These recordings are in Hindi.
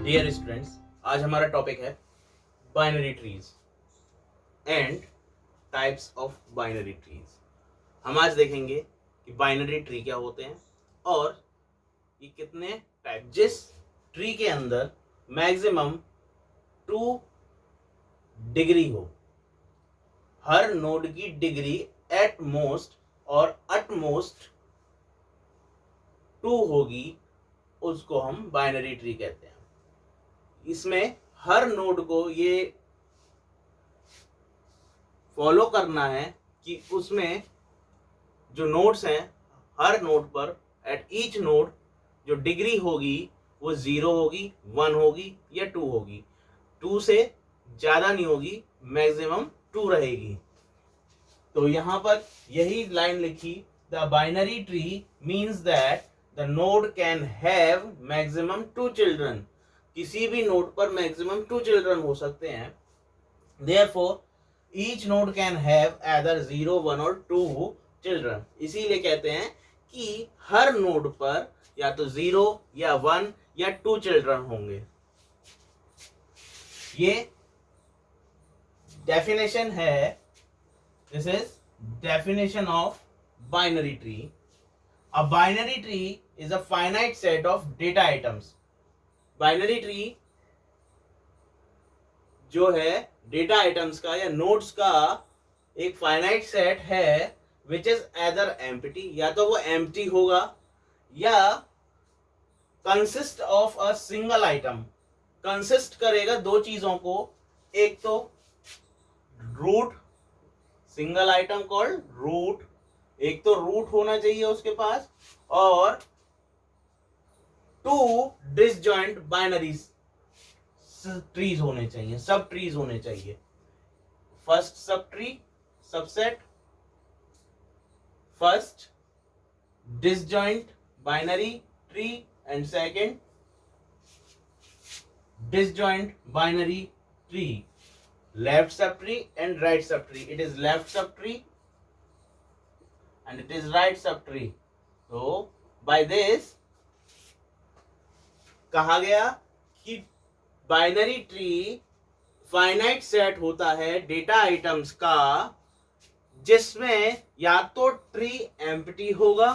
डियर स्टूडेंट्स, आज हमारा टॉपिक है binary trees and types of binary trees. हम आज देखेंगे कि बाइनरी ट्री क्या होते हैं और ये कितने टाइप, जिस ट्री के अंदर मैक्सिमम 2 डिग्री हो, हर नोड की डिग्री एट मोस्ट और अटमोस्ट 2 होगी, उसको हम बाइनरी ट्री कहते हैं। इसमें हर नोड को ये फॉलो करना है कि उसमें जो नोड्स हैं, हर नोड पर एट ईच नोड जो डिग्री होगी वो 0 होगी, 1 होगी या 2 होगी। 2 से ज़्यादा नहीं होगी, मैक्सिमम 2 रहेगी। तो यहाँ पर यही लाइन लिखी, the binary tree means that the node can have maximum 2 children. किसी भी नोड पर मैक्सिमम 2 चिल्ड्रन हो सकते हैं। Therefore each node can have either 0, 1 और 2 चिल्ड्रन। इसीलिए कहते हैं कि हर नोड पर या तो 0 या 1 या 2 चिल्ड्रन होंगे। ये डेफिनेशन है, this is definition of binary tree. A binary tree is a finite set of data items. Binary tree जो है डेटा आइटम्स का या नोड्स का एक फाइनाइट सेट है, विच इज एदर एम्प्टी, या तो वो एम्प्टी होगा या consist of a single item. Consist करेगा 2 चीजों को, एक तो root, single item called root, एक तो रूट होना चाहिए उसके पास, और 2 डिसजॉइंट बाइनरीज ट्रीज होने चाहिए, सब ट्रीज होने चाहिए। First sub tree, subset, first disjoint binary tree and second disjoint binary tree. Left sub tree and right sub tree. It is left sub tree and it is right sub tree. तो बाय दिस कहा गया कि बाइनरी ट्री फाइनाइट सेट होता है डेटा आइटम्स का, जिसमें या तो ट्री एम्प्टी होगा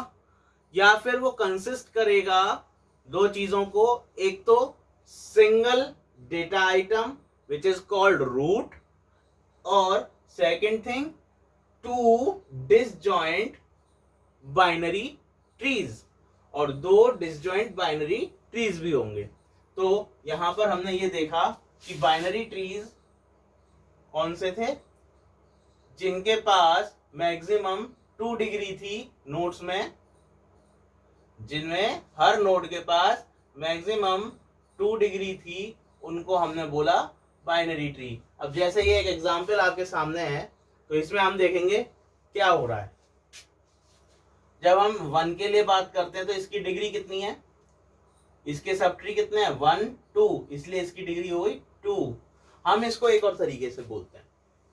या फिर वो कंसिस्ट करेगा 2 चीजों को, एक तो single data item which is called root, और second thing 2 disjoint binary trees, और 2 डिसजॉइंट बाइनरी ट्रीज भी होंगे। तो यहां पर हमने ये देखा कि बाइनरी ट्रीज कौन से थे, जिनके पास मैक्सिमम 2 डिग्री थी नोड्स में, जिनमें हर नोड के पास मैक्सिमम 2 डिग्री थी, उनको हमने बोला बाइनरी ट्री। अब जैसे ये एक एग्जांपल आपके सामने है, तो इसमें हम देखेंगे क्या हो रहा है। जब हम 1 के लिए बात करते हैं तो इसकी डिग्री कितनी है, इसके सब ट्री कितने हैं, 1, 2, इसलिए इसकी डिग्री हो गई 2। हम इसको एक और तरीके से बोलते हैं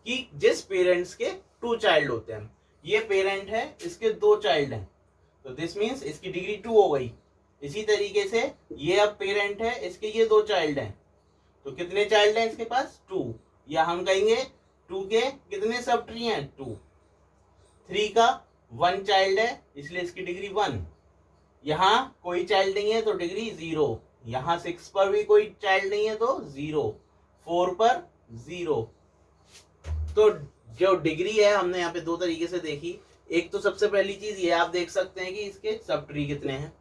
कि जिस पेरेंट्स के 2 चाइल्ड होते हैं, ये पेरेंट है, इसके 2 चाइल्ड हैं, तो दिस मीन्स इसकी डिग्री 2 हो गई। इसी तरीके से ये अब पेरेंट है, इसके ये 2 चाइल्ड हैं, तो कितने चाइल्ड हैं इसके पास, 2, या हम कहेंगे 2 के कितने सब ट्री हैं, 2। 3 का 1 चाइल्ड है, इसलिए इसकी डिग्री 1। यहाँ कोई चाइल्ड नहीं है तो डिग्री 0, यहाँ 6 पर भी कोई चाइल्ड नहीं है तो 0, 4 पर 0। तो जो डिग्री है हमने यहाँ पे 2 तरीके से देखी। एक तो सबसे पहली चीज ये आप देख सकते हैं कि इसके सब ट्री कितने हैं,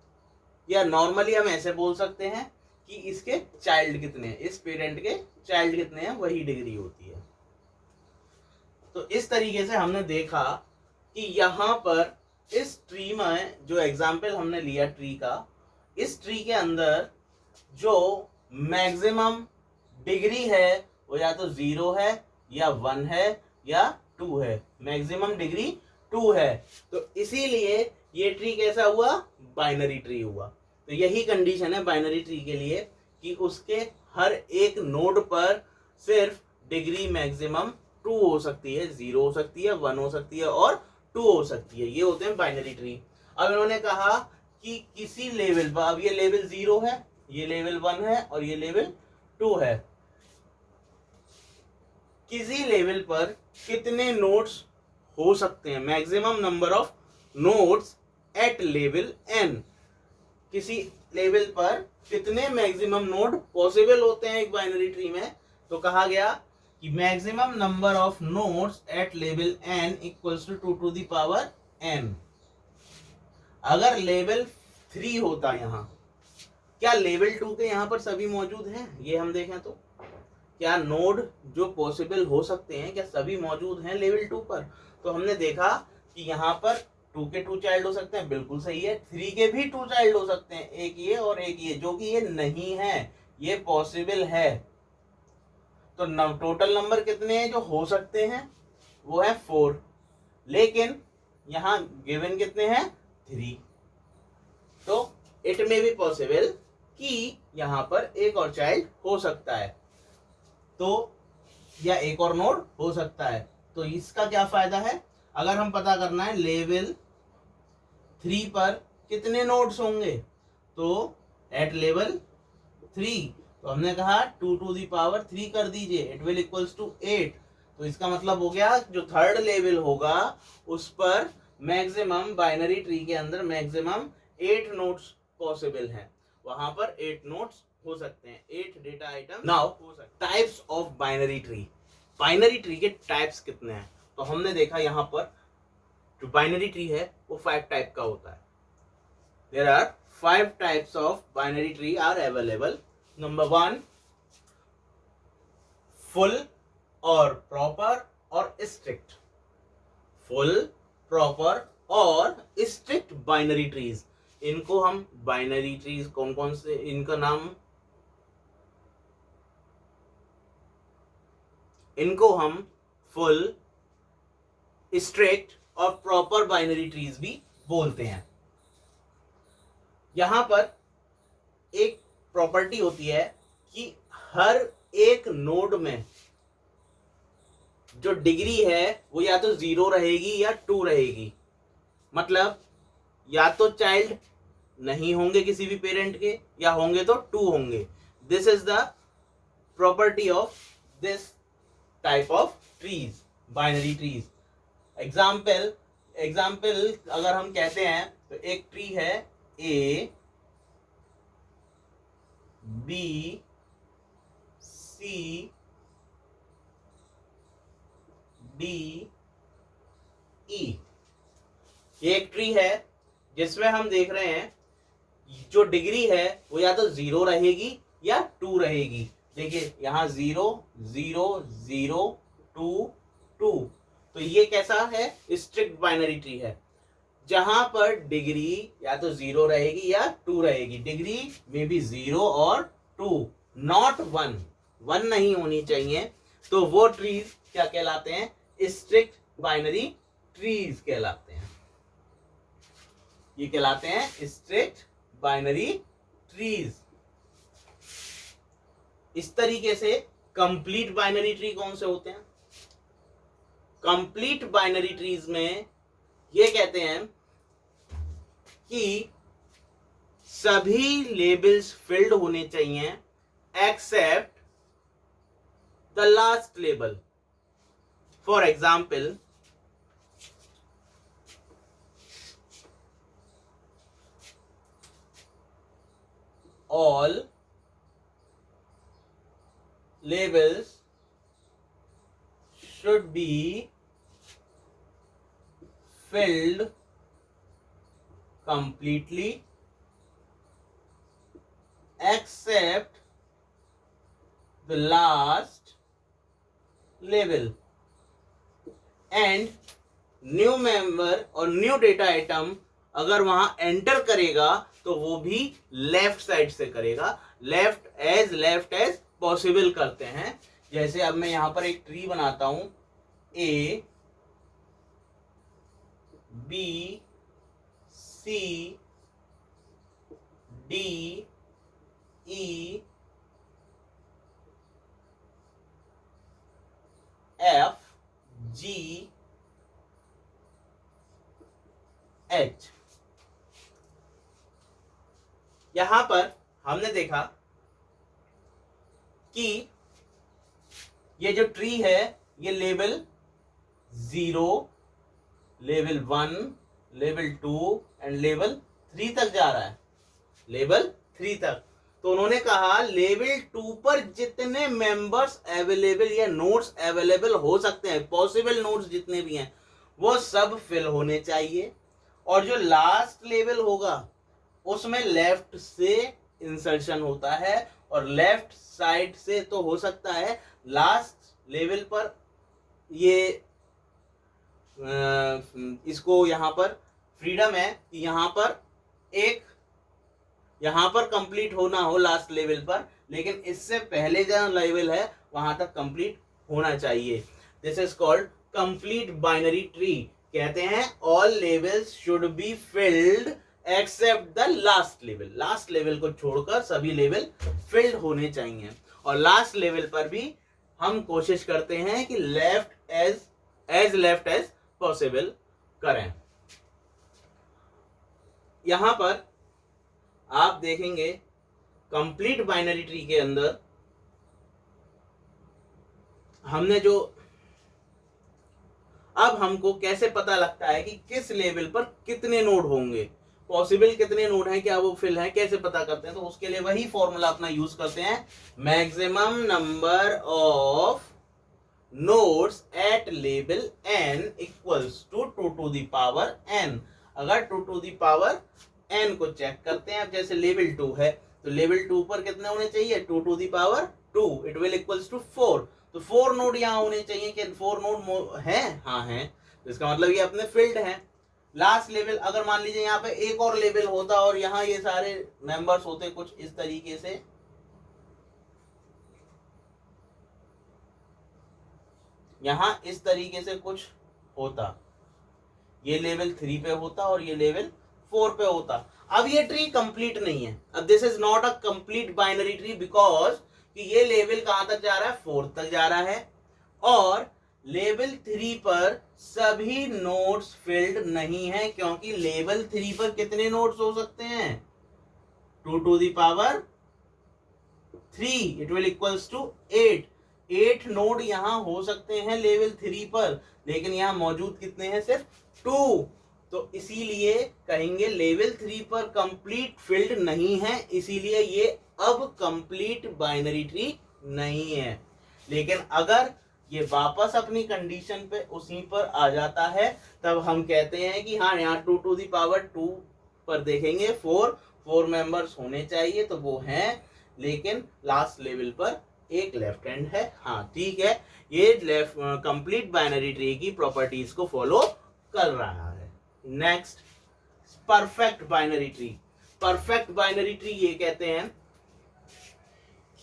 या नॉर्मली हम ऐसे बोल सकते हैं कि इसके चाइल्ड कितने हैं, इस पेरेंट के चाइल्ड कितने हैं, वही डिग्री होती है। तो इस तरीके से हमने देखा कि यहाँ पर इस ट्री में जो एग्जाम्पल हमने लिया ट्री का, इस ट्री के अंदर जो मैक्सिमम डिग्री है वो या तो 0 है या 1 है या 2 है, मैक्सिमम डिग्री 2 है। तो इसीलिए ये ट्री कैसा हुआ, बाइनरी ट्री हुआ। तो यही कंडीशन है बाइनरी ट्री के लिए कि उसके हर एक नोड पर सिर्फ डिग्री मैक्सिमम 2 हो सकती है, 0 हो सकती है, 1 हो सकती है और 2 हो सकती है। ये होते हैं बाइनरी ट्री। अब इन्होंने कहा कि किसी लेवल पर, अब ये लेवल 0 है ये लेवल 1 है और ये लेवल 2 है। किसी लेवल पर कितने नोड्स हो सकते हैं, maximum number of nodes at level n। किसी लेवल पर कितने मैक्सिमम नोड पॉसिबल होते हैं एक बाइनरी ट्री में, तो कहा गया कि maximum number of nodes at level n equals to 2 to the power n। अगर लेवल 3 होता यहाँ, क्या लेवल 2 के यहाँ पर सभी मौजूद हैं, ये हम देखें तो क्या नोड जो पॉसिबल हो सकते हैं क्या सभी मौजूद हैं लेवल 2 पर। तो हमने देखा कि यहाँ पर 2 के 2 चाइल्ड हो सकते हैं, बिल्कुल सही है। 3 के भी 2 चाइल्ड हो सकते हैं, एक ये और एक ये, जो कि ये नहीं है, ये पॉसिबल है। तो टोटल नंबर कितने हैं जो हो सकते हैं, वो है 4, लेकिन यहाँ गिवन कितने हैं, 3। तो इट में भी पॉसिबल कि यहाँ पर एक और चाइल्ड हो सकता है, तो या एक और नोड हो सकता है। तो इसका क्या फायदा है, अगर हम पता करना है लेवल 3 पर कितने नोड्स होंगे, तो एट लेवल 3, तो हमने कहा 2 टू दी पावर 3 कर दीजिए, इट विल इक्वल्स टू 8। तो इसका मतलब हो गया जो थर्ड लेवल होगा उस पर मैक्सिमम बाइनरी ट्री के अंदर मैक्सिमम 8 नोड्स पॉसिबल हैं, वहां पर 8 नोड्स हो सकते हैं, 8 डेटा आइटम नाउ हो सकते हैं। Types of binary tree, binary tree के टाइप्स कितने हैं, तो हमने देखा यहाँ पर जो बाइनरी ट्री है वो 5 टाइप का होता है। There are 5 types of binary tree are available. Number 1, full और प्रॉपर और स्ट्रिक्ट। फुल, प्रॉपर और स्ट्रिक्ट बाइनरी ट्रीज, इनको हम बाइनरी ट्रीज कौन कौन से, इनका नाम, इनको हम फुल, स्ट्रिक्ट और प्रॉपर बाइनरी ट्रीज भी बोलते हैं। यहां पर एक प्रॉपर्टी होती है कि हर एक नोड में जो डिग्री है वो या तो 0 रहेगी या 2 रहेगी, मतलब या तो चाइल्ड नहीं होंगे किसी भी पेरेंट के, या होंगे तो 2 होंगे। This is the property of this type of trees, binary trees. Example अगर हम कहते हैं तो एक ट्री है ए बी सी डी ई, ये एक ट्री है जिसमें हम देख रहे हैं जो डिग्री है वो या तो 0 रहेगी या 2 रहेगी। देखिए यहाँ 0 0 0 2 2, तो ये कैसा है, स्ट्रिक्ट बाइनरी ट्री है, जहां पर डिग्री या तो 0 रहेगी या 2 रहेगी। डिग्री में भी 0 और 2, नॉट 1 नहीं होनी चाहिए। तो वो ट्रीज क्या कहलाते हैं, स्ट्रिक्ट बाइनरी ट्रीज कहलाते हैं। ये कहलाते हैं स्ट्रिक्ट बाइनरी ट्रीज। इस तरीके से कंप्लीट बाइनरी ट्री कौन से होते हैं, कंप्लीट बाइनरी ट्रीज में ये कहते हैं कि सभी लेबल्स फिल्ड होने चाहिए except the last label. For example, all labels should be filled completely except the last label, and new member और न्यू डेटा आइटम अगर वहां एंटर करेगा तो वो भी लेफ्ट साइड से करेगा, लेफ्ट एज पॉसिबल करते हैं। जैसे अब मैं यहां पर एक ट्री बनाता हूं, A B C D E F G H. यहां पर हमने देखा कि ये जो ट्री है ये level 0, level 1, level 2 and level 3 तक जा रहा है, लेवल 3 तक। तो उन्होंने कहा लेवल 2 पर जितने मेंबर्स अवेलेबल या नोड्स अवेलेबल हो सकते हैं, पॉसिबल नोड्स जितने भी हैं, वो सब फिल होने चाहिए। और जो लास्ट लेवल होगा उसमें लेफ्ट से इंसर्शन होता है, और लेफ्ट साइड से तो हो सकता है लास्ट लेवल पर ये इसको यहाँ पर फ्रीडम है कि यहाँ पर कंप्लीट होना हो लास्ट लेवल पर, लेकिन इससे पहले जो लेवल है वहां तक कंप्लीट होना चाहिए। This is called complete binary tree. कहते हैं all levels should be filled except the last level. Last level को छोड़कर सभी लेवल फिल्ड होने चाहिए। और लास्ट लेवल पर भी हम कोशिश करते हैं कि लेफ्ट एज पॉसिबल करें। यहां पर आप देखेंगे कंप्लीट बाइनरी ट्री के अंदर हमने जो, अब हमको कैसे पता लगता है कि किस लेवल पर कितने नोड होंगे, पॉसिबल कितने नोड हैं, क्या वो फिल है, कैसे पता करते हैं? तो उसके लिए वही फॉर्मूला अपना यूज करते हैं, maximum number of nodes at level n equals to 2 to the power n। अगर 2 to the power n को चेक करते हैं, अब जैसे लेवल 2 है तो लेवल 2 पर कितने होने चाहिए, 2 to the power 2, it will equals to 4। तो 4 नोड यहाँ होने चाहिए। कि 4 नोड है? हाँ है। तो इसका मतलब ये अपने फील्ड है। लास्ट लेवल, अगर मान लीजिए यहाँ पे एक और लेवल होता और यहाँ ये सारे मेंबर्स होते कुछ इस तरीके से, यहां इस तरीके से कुछ होता, ये लेवल 3 पे होता और ये लेवल 4 पे होता। अब ये ट्री कंप्लीट नहीं है। अब this is not a complete binary tree because कि ये लेवल कहां तक जा रहा है, 4 तक जा रहा है, और लेवल 3 पर सभी नोड्स फिल्ड नहीं है, क्योंकि लेवल 3 पर कितने नोड्स हो सकते हैं, 2 to the power 3, it will equals to 8। 8 node यहां हो सकते हैं लेवल 3 पर, लेकिन यहां मौजूद कितने हैं, सिर्फ 2। तो इसीलिए कहेंगे लेवल 3 पर कंप्लीट फील्ड नहीं है, इसीलिए ये अब कंप्लीट बाइनरी ट्री नहीं है। लेकिन अगर ये वापस अपनी कंडीशन पे उसी पर आ जाता है, तब हम कहते हैं कि हाँ, यहाँ 2 to the power 2 पर देखेंगे 4 मेंबर्स होने चाहिए, तो वो हैं, लेकिन लास्ट लेवल पर एक लेफ्ट हैंड है। हाँ ठीक है, ये कंप्लीट बाइनरी ट्री की प्रॉपर्टीज को फॉलो कर रहा है। Next, perfect binary tree. Perfect binary tree ये कहते हैं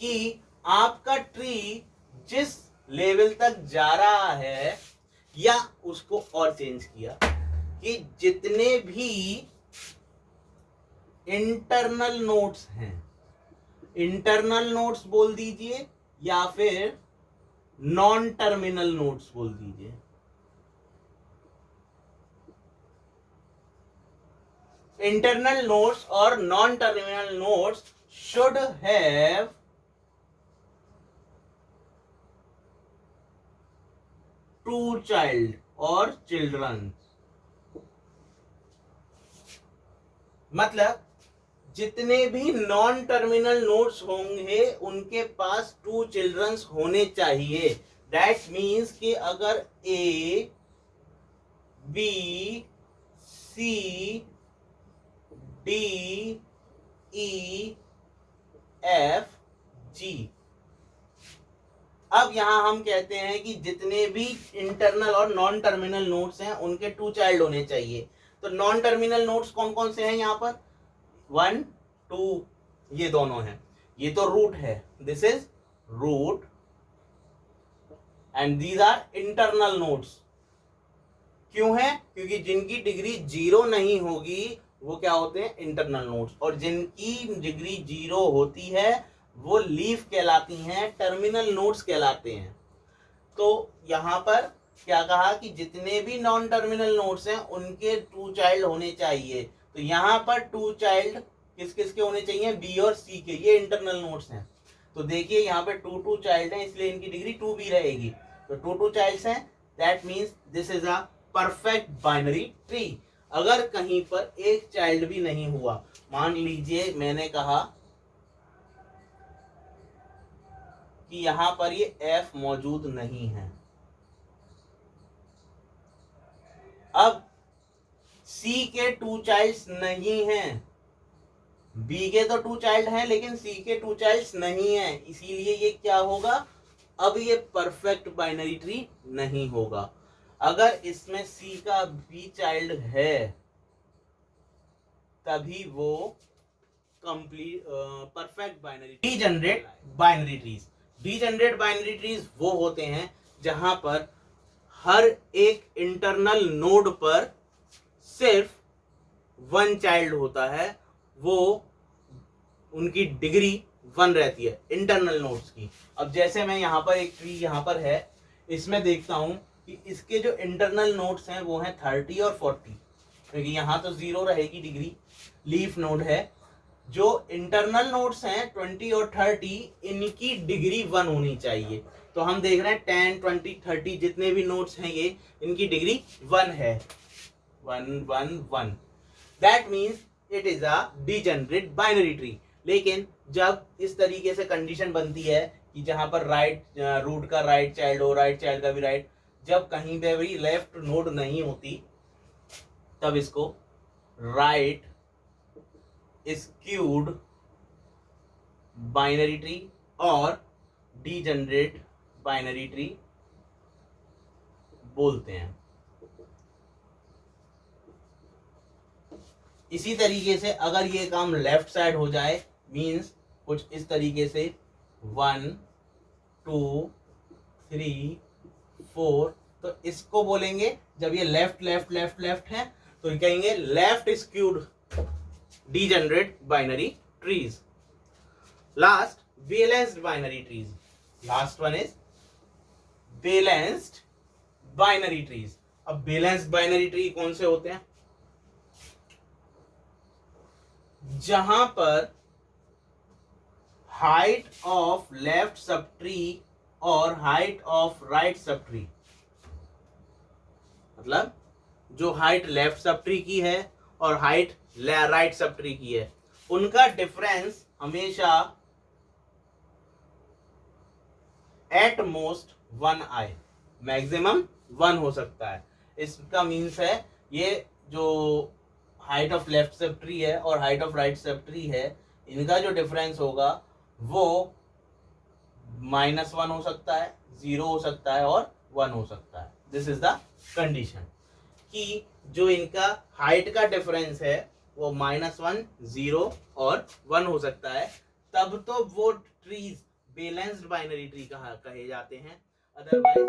कि आपका ट्री जिस लेवल तक जा रहा है, या उसको और चेंज किया कि जितने भी इंटरनल नोड्स हैं, इंटरनल नोड्स बोल दीजिए या फिर नॉन टर्मिनल नोड्स बोल दीजिए, इंटरनल नोड्स और non terminal nodes should have two child और चिल्ड्रन। मतलब जितने भी नॉन टर्मिनल नोड्स होंगे उनके पास 2 चिल्ड्रंस होने चाहिए। दैट मीन्स कि अगर ए, B, C, D, E, F, जी, अब यहां हम कहते हैं कि जितने भी इंटरनल और नॉन टर्मिनल नोड्स हैं उनके 2 चाइल्ड होने चाहिए। तो नॉन टर्मिनल नोड्स कौन कौन से हैं यहाँ पर, 1, 2, ये दोनों हैं। ये तो रूट है, this is root, and these are internal nodes. क्यों है? क्योंकि जिनकी डिग्री 0 नहीं होगी वो क्या होते हैं, इंटरनल नोड्स, और जिनकी डिग्री 0 होती है वो लीफ कहलाती हैं, टर्मिनल नोड्स कहलाते हैं। तो यहां पर क्या कहा कि जितने भी नॉन टर्मिनल नोड्स हैं उनके 2 चाइल्ड होने चाहिए। तो यहां पर 2 चाइल्ड किस किस के होने चाहिए, बी और सी के, ये इंटरनल नोड्स हैं। तो देखिए यहाँ पे 2 चाइल्ड हैं, इसलिए इनकी डिग्री 2 भी रहेगी। तो 2 चाइल्ड्स हैं, that means this is a perfect binary tree. अगर कहीं पर एक चाइल्ड भी नहीं हुआ, मान लीजिए मैंने कहा कि यहां पर ये f मौजूद नहीं है, अब c के 2 चाइल्ड्स नहीं हैं, b के तो 2 चाइल्ड हैं लेकिन c के 2 चाइल्ड्स नहीं हैं, इसीलिए ये क्या होगा, अब ये परफेक्ट बाइनरी ट्री नहीं होगा। अगर इसमें c का b चाइल्ड है तभी वो complete perfect binary. Degenerate binary trees, degenerate binary trees वो होते हैं जहां पर हर एक इंटरनल नोड पर सिर्फ 1 चाइल्ड होता है, वो उनकी डिग्री 1 रहती है इंटरनल नोड्स की। अब जैसे मैं यहाँ पर एक ट्री यहाँ पर है, इसमें देखता हूं कि इसके जो इंटरनल नोड्स हैं वो हैं 30 और 40, क्योंकि यहाँ तो 0 रहेगी डिग्री, लीफ नोड है। जो इंटरनल नोड्स हैं 20 और 30, इनकी डिग्री 1 होनी चाहिए। तो हम देख रहे हैं 10, 20, 30 जितने भी नोड्स हैं ये, इनकी डिग्री 1 है, 1 1 1। That means it is a degenerate binary tree. लेकिन जब इस तरीके से कंडीशन बनती है कि जहां पर राइट रूट का राइट चाइल्ड हो, राइट चाइल्ड का भी राइट, जब कहीं पे भी लेफ्ट नोड नहीं होती, तब इसको राइट स्क्यूड बाइनरी ट्री और डीजनरेट बाइनरी ट्री बोलते हैं। इसी तरीके से अगर ये काम लेफ्ट साइड हो जाए, मींस कुछ इस तरीके से 1 2 3 4, तो इसको बोलेंगे, जब ये लेफ्ट लेफ्ट लेफ्ट लेफ्ट है तो कहेंगे left skewed degenerate binary trees. Last, balanced binary trees. Last one is balanced binary trees. अब balanced binary tree कौन से होते हैं, जहां पर height of left subtree और height of right subtree, मतलब जो हाइट लेफ्ट सब ट्री की है और हाइट राइट सब ट्री की है, उनका डिफरेंस हमेशा एट मोस्ट 1 आई, मैक्सिमम 1 हो सकता है। इसका मीन्स है ये जो height of left sub tree है और height of right sub tree है, इनका जो डिफरेंस होगा वो -1 हो सकता है, 0 हो सकता है और 1 हो सकता है। दिस इज द कंडीशन कि जो इनका हाइट का डिफरेंस है वो -1, 0 और 1 हो सकता है, तब तो वो ट्रीज बैलेंस्ड बाइनरी ट्री कहे जाते हैं। अदरवाइज